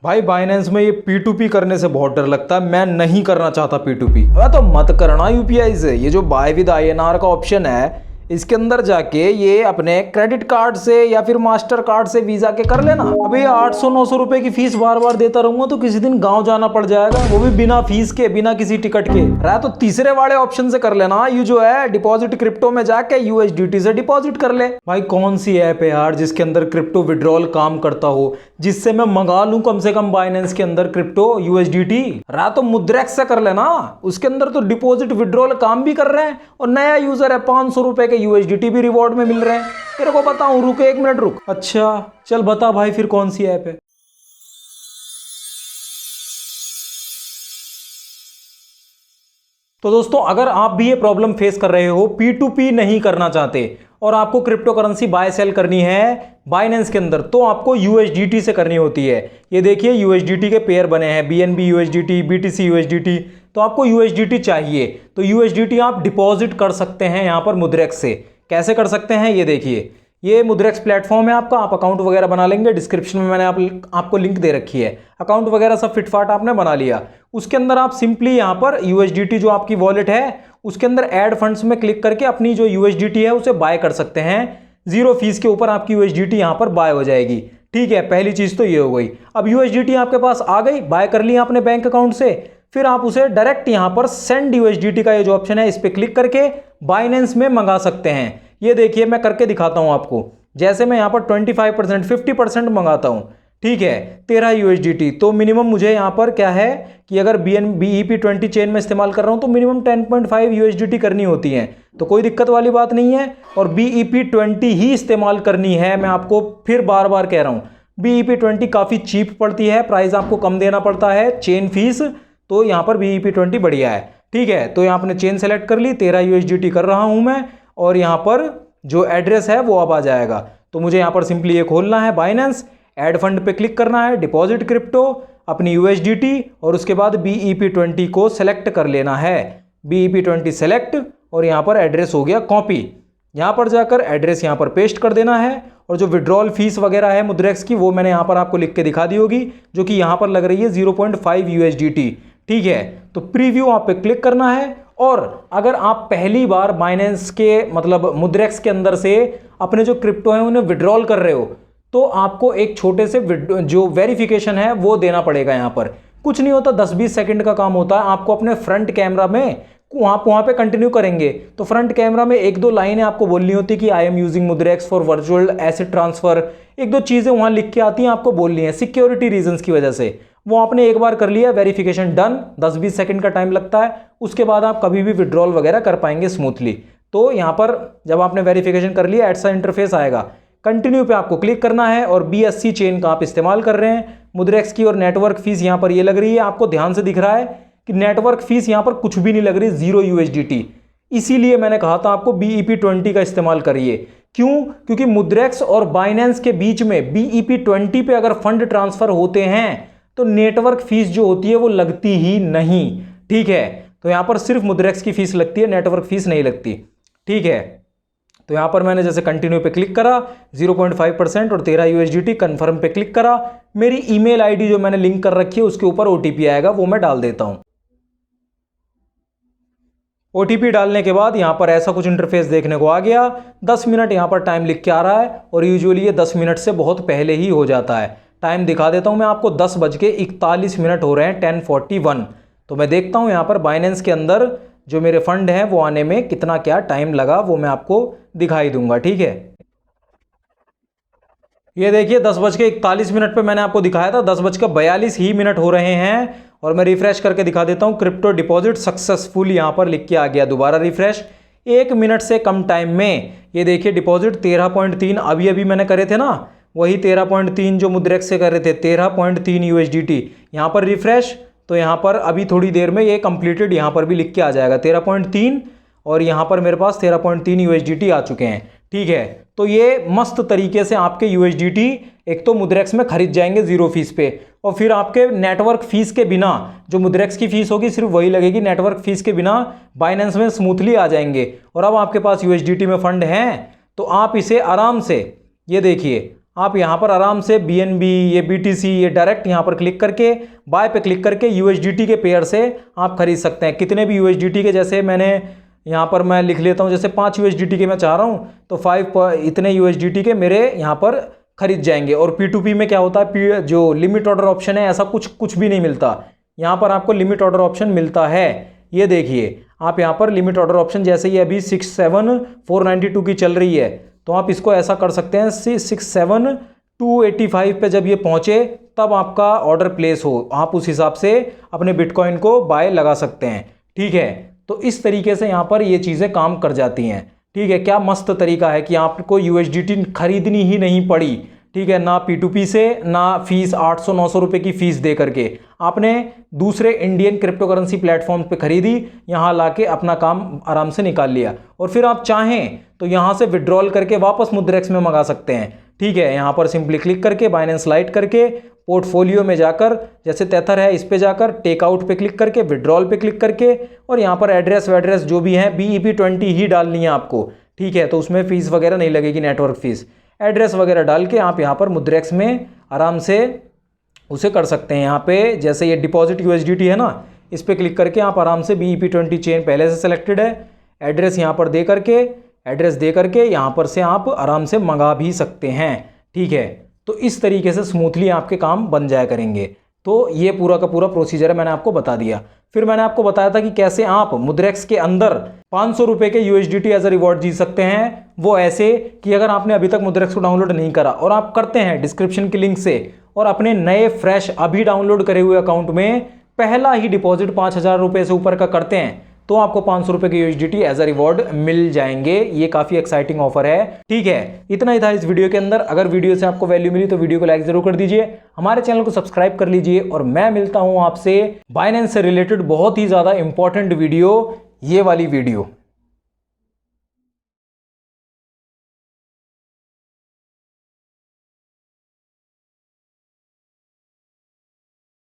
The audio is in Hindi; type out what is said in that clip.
भाई बाइनेंस में ये P2P करने से बहुत डर लगता है। मैं नहीं करना चाहता P2P। अरे तो मत करना यूपीआई से। ये जो बाय विद INR का ऑप्शन है, इसके अंदर जाके ये अपने क्रेडिट कार्ड से या फिर मास्टर कार्ड से वीजा के कर लेना। अभी 800-900 रुपए की फीस बार बार देता रहूंगा तो किसी दिन गांव जाना पड़ जाएगा, वो भी बिना फीस के, बिना किसी टिकट के। रहा तो तीसरे वाले ऑप्शन से कर लेना। ये जो है डिपॉजिट क्रिप्टो में जाके USDT से डिपॉजिट कर ले। भाई कौन सी ऐप है यार जिसके अंदर क्रिप्टो विड्रॉल काम करता हो, जिससे मैं मंगा लूं कम से कम बाइनेंस के अंदर क्रिप्टो USDT। रहा तो मुद्रेक्स से कर लेना, उसके अंदर तो डिपॉजिट विड्रॉल काम भी कर रहे हैं और नया यूजर है 500 रुपए के USDT भी रिवॉर्ड में मिल रहे हैं। तेरे को बताऊं, रुक 1 मिनट रुक। अच्छा चल बता भाई फिर कौन सी ऐप है। तो दोस्तों अगर आप भी ये प्रॉब्लम फेस कर रहे हो, P2P नहीं करना चाहते और आपको क्रिप्टो करेंसी बाय सेल करनी है बाइनेंस के अंदर, तो आपको USDT से करनी होती है। ये देखिए USDT के पेयर बने हैं, BNB USDT, BTC USDT। तो आपको USDT चाहिए तो USDT आप डिपॉजिट कर सकते हैं यहाँ पर मुद्रेक्स से। कैसे कर सकते हैं ये देखिए, ये मुद्रेक्स प्लेटफॉर्म है आपका। आप अकाउंट वगैरह बना लेंगे, डिस्क्रिप्शन में मैंने आपको लिंक दे रखी है। अकाउंट वगैरह सब फिटफाट आपने बना लिया। उसके अंदर आप सिंपली यहाँ पर USDT जो आपकी वॉलेट है उसके अंदर ऐड फंड्स में क्लिक करके अपनी जो USDT है उसे बाय कर सकते हैं। 0 फीस के ऊपर आपकी USDT यहाँ पर बाय हो जाएगी। ठीक है, पहली चीज तो ये हो गई। अब USDT आपके पास आ गई, बाय कर ली आपने बैंक अकाउंट से, फिर आप उसे डायरेक्ट यहाँ पर सेंड USDT का ये जो ऑप्शन है इस पर क्लिक करके बाइनेंस में मंगा सकते हैं। ये देखिए मैं करके दिखाता हूं आपको। जैसे मैं यहाँ पर 25% 50% मंगाता हूं, ठीक है, 13 USDT। तो मिनिमम मुझे यहाँ पर क्या है कि अगर BEP20 चेन में इस्तेमाल कर रहा हूं तो मिनिमम 10.5 USDT करनी होती है। तो कोई दिक्कत वाली बात नहीं है और BEP20 ही इस्तेमाल करनी है। मैं आपको फिर बार बार कह रहा हूं, BEP20 काफ़ी चीप पड़ती है, प्राइस आपको कम देना पड़ता है, चेन फीस। तो यहाँ पर BEP20 बढ़िया है। ठीक है, तो यहाँ आपने चेन सेलेक्ट कर ली, 13 USDT कर रहा हूँ मैं और यहाँ पर जो एड्रेस है वो अब आ जाएगा। तो मुझे यहाँ पर सिंपली ये खोलना है बाइनेंस, ऐड फंड पे क्लिक करना है, डिपॉजिट क्रिप्टो, अपनी USDT और उसके बाद BEP20 को सेलेक्ट कर लेना है। BEP20 सेलेक्ट और यहाँ पर एड्रेस हो गया कॉपी। यहाँ पर जाकर एड्रेस यहाँ पर पेस्ट कर देना है और जो विड्रॉल फीस वगैरह है मुद्रेक्स की वो मैंने यहाँ पर आपको लिख के दिखा दी होगी, जो कि यहाँ पर लग रही है 0.5 USDT। ठीक है, तो प्रीव्यू आप पे क्लिक करना है। और अगर आप पहली बार बाइनेंस के मतलब मुद्रेक्स के अंदर से अपने जो क्रिप्टो है उन्हें विड्रॉल कर रहे हो तो आपको एक छोटे से जो वेरिफिकेशन है वो देना पड़ेगा। यहाँ पर कुछ नहीं होता, 10-20 सेकंड का काम होता है। आपको अपने फ्रंट कैमरा में वहाँ पे कंटिन्यू करेंगे तो फ्रंट कैमरा में 1-2 लाइनें आपको बोलनी होती है कि I am using Mudrex for virtual asset transfer. 1-2 चीज़ें वहाँ लिख के आती हैं, आपको बोलनी है सिक्योरिटी रीजंस की वजह से। वो आपने एक बार कर लिया, वेरिफिकेशन डन, 10-20 सेकंड का टाइम लगता है। उसके बाद आप कभी भी विड्रॉल वगैरह कर पाएंगे स्मूथली। तो यहाँ पर जब आपने वेरिफिकेशन कर लिया ऐसा इंटरफेस आएगा, कंटिन्यू पे आपको क्लिक करना है और BSC चेन का आप इस्तेमाल कर रहे हैं मुद्रेक्स की। और नेटवर्क फीस यहाँ पर ये लग रही है, आपको ध्यान से दिख रहा है कि नेटवर्क फीस यहाँ पर कुछ भी नहीं लग रही, 0 USDT। इसीलिए मैंने कहा था आपको BEP20 का इस्तेमाल करिए। क्यों? क्योंकि मुद्रेक्स और बाइनेंस के बीच में BEP20 पे अगर फंड ट्रांसफर होते हैं तो नेटवर्क फीस जो होती है वो लगती ही नहीं। ठीक है, तो यहां पर सिर्फ मुद्रेक्स की फीस लगती है, नेटवर्क फीस नहीं लगती। ठीक है, तो यहां पर मैंने जैसे कंटिन्यू पे क्लिक करा, 0.5% और 13 USDT, कंफर्म पे क्लिक करा। मेरी ईमेल आईडी जो मैंने लिंक कर रखी है उसके ऊपर OTP आएगा, वो मैं डाल देता हूं। OTP डालने के बाद यहाँ पर ऐसा कुछ इंटरफेस देखने को आ गया। 10 मिनट यहाँ पर टाइम लिख के आ रहा है और यूजुअली ये 10 मिनट से बहुत पहले ही हो जाता है। टाइम दिखा देता हूँ मैं आपको, 10:41 हो रहे हैं, 10:41। तो मैं देखता हूँ यहाँ पर बाइनेंस के अंदर जो मेरे फंड हैं वो आने में कितना क्या टाइम लगा, वो मैं आपको दिखाई दूंगा। ठीक है, ये देखिए 10:41 पे मैंने आपको दिखाया था, 10:42 ही मिनट हो रहे हैं। और मैं रिफ्रेश करके दिखा देता हूँ, क्रिप्टो डिपॉजिट सक्सेसफुल यहाँ पर लिख के आ गया। दोबारा रिफ्रेश, 1 मिनट से कम टाइम में ये देखिए डिपॉजिट 13.3 अभी मैंने करे थे ना, वही 13.3 जो मुद्रेक्स से कर रहे थे, 13.3 USDT। यहाँ पर रिफ्रेश, तो यहाँ पर अभी थोड़ी देर में ये कंप्लीटेड यहाँ पर भी लिख के आ जाएगा 13.3 और यहाँ पर मेरे पास 13.3 USDT आ चुके हैं। ठीक है, तो ये मस्त तरीके से आपके USDT एक तो मुद्रेक्स में खरीद जाएंगे 0 फीस पे, और फिर आपके नेटवर्क फीस के बिना, जो मुद्रेक्स की फीस होगी सिर्फ वही लगेगी, नेटवर्क फीस के बिना बाइनेंस में स्मूथली आ जाएंगे। और अब आपके पास USDT में फंड हैं तो आप इसे आराम से, ये देखिए आप यहाँ पर आराम से BNB, ये BTC, ये डायरेक्ट यहाँ पर क्लिक करके बाय पे क्लिक करके USDT के पेयर से आप खरीद सकते हैं। कितने भी USDT के, जैसे मैंने यहाँ पर मैं लिख लेता हूँ, जैसे 5 USDT के मैं चाह रहा हूँ तो 5 इतने USDT के मेरे यहाँ पर खरीद जाएंगे। और P2P में क्या होता है, जो लिमिट ऑर्डर ऑप्शन है, ऐसा कुछ भी नहीं मिलता। यहाँ पर आपको लिमिट ऑर्डर ऑप्शन मिलता है। ये देखिए आप यहाँ पर लिमिट ऑर्डर ऑप्शन, जैसे ये अभी 67492 की चल रही है, तो आप इसको ऐसा कर सकते हैं 67285 पे जब ये पहुँचे तब आपका ऑर्डर प्लेस हो, आप उस हिसाब से अपने बिटकॉइन को बाय लगा सकते हैं। ठीक है, तो इस तरीके से यहाँ पर ये चीज़ें काम कर जाती हैं। ठीक है, क्या मस्त तरीका है कि आपको USDT खरीदनी ही नहीं पड़ी। ठीक है, ना P2P से, ना फीस 800-900 रुपये की फ़ीस दे करके आपने दूसरे इंडियन क्रिप्टो करेंसी प्लेटफॉर्म पे खरीदी, यहाँ लाके अपना काम आराम से निकाल लिया। और फिर आप चाहें तो यहाँ से विड्रॉल करके वापस मुद्रेक्स में मंगा सकते हैं। ठीक है, यहाँ पर सिंपली क्लिक करके बाइनेंस लाइट करके पोर्टफोलियो में जाकर, जैसे तेथर है इस पे जाकर टेकआउट पे क्लिक करके, विड्रॉल पे क्लिक करके, और यहाँ पर एड्रेस जो भी है BEP20 ही डालनी है आपको। ठीक है, तो उसमें फ़ीस वगैरह नहीं लगेगी, नेटवर्क फ़ीस। एड्रेस वगैरह डाल के आप यहाँ पर मुद्रेक्स में आराम से उसे कर सकते हैं। यहाँ पे जैसे ये डिपॉजिट USDT है ना, इस पर क्लिक करके आप आराम से BEP20 चेन पहले से सिलेक्टेड है, एड्रेस यहाँ पर दे करके यहाँ पर से आप आराम से मंगा भी सकते हैं। ठीक है, तो इस तरीके से स्मूथली आपके काम बन जाया करेंगे। तो ये पूरा का पूरा प्रोसीजर है, मैंने आपको बता दिया। फिर मैंने आपको बताया था कि कैसे आप मुद्रेक्स के अंदर 500 रुपये के USDT एज अ रिवॉर्ड जीत सकते हैं। वो ऐसे कि अगर आपने अभी तक मुद्रेक्स को डाउनलोड नहीं करा और आप करते हैं डिस्क्रिप्शन के लिंक से, और अपने नए फ्रेश अभी डाउनलोड करे हुए अकाउंट में पहला ही डिपॉजिट 5000 रुपये से ऊपर का करते हैं, तो आपको 500 रुपये के USDT एज अ रिवॉर्ड मिल जाएंगे। ये काफ़ी एक्साइटिंग ऑफर है। ठीक है, इतना ही था इस वीडियो के अंदर। अगर वीडियो से आपको वैल्यू मिली तो वीडियो को लाइक जरूर कर दीजिए, हमारे चैनल को सब्सक्राइब कर लीजिए, और मैं मिलता हूं आपसे बाइनेंस से रिलेटेड बहुत ही ज़्यादा इंपॉर्टेंट वीडियो, ये वाली वीडियो।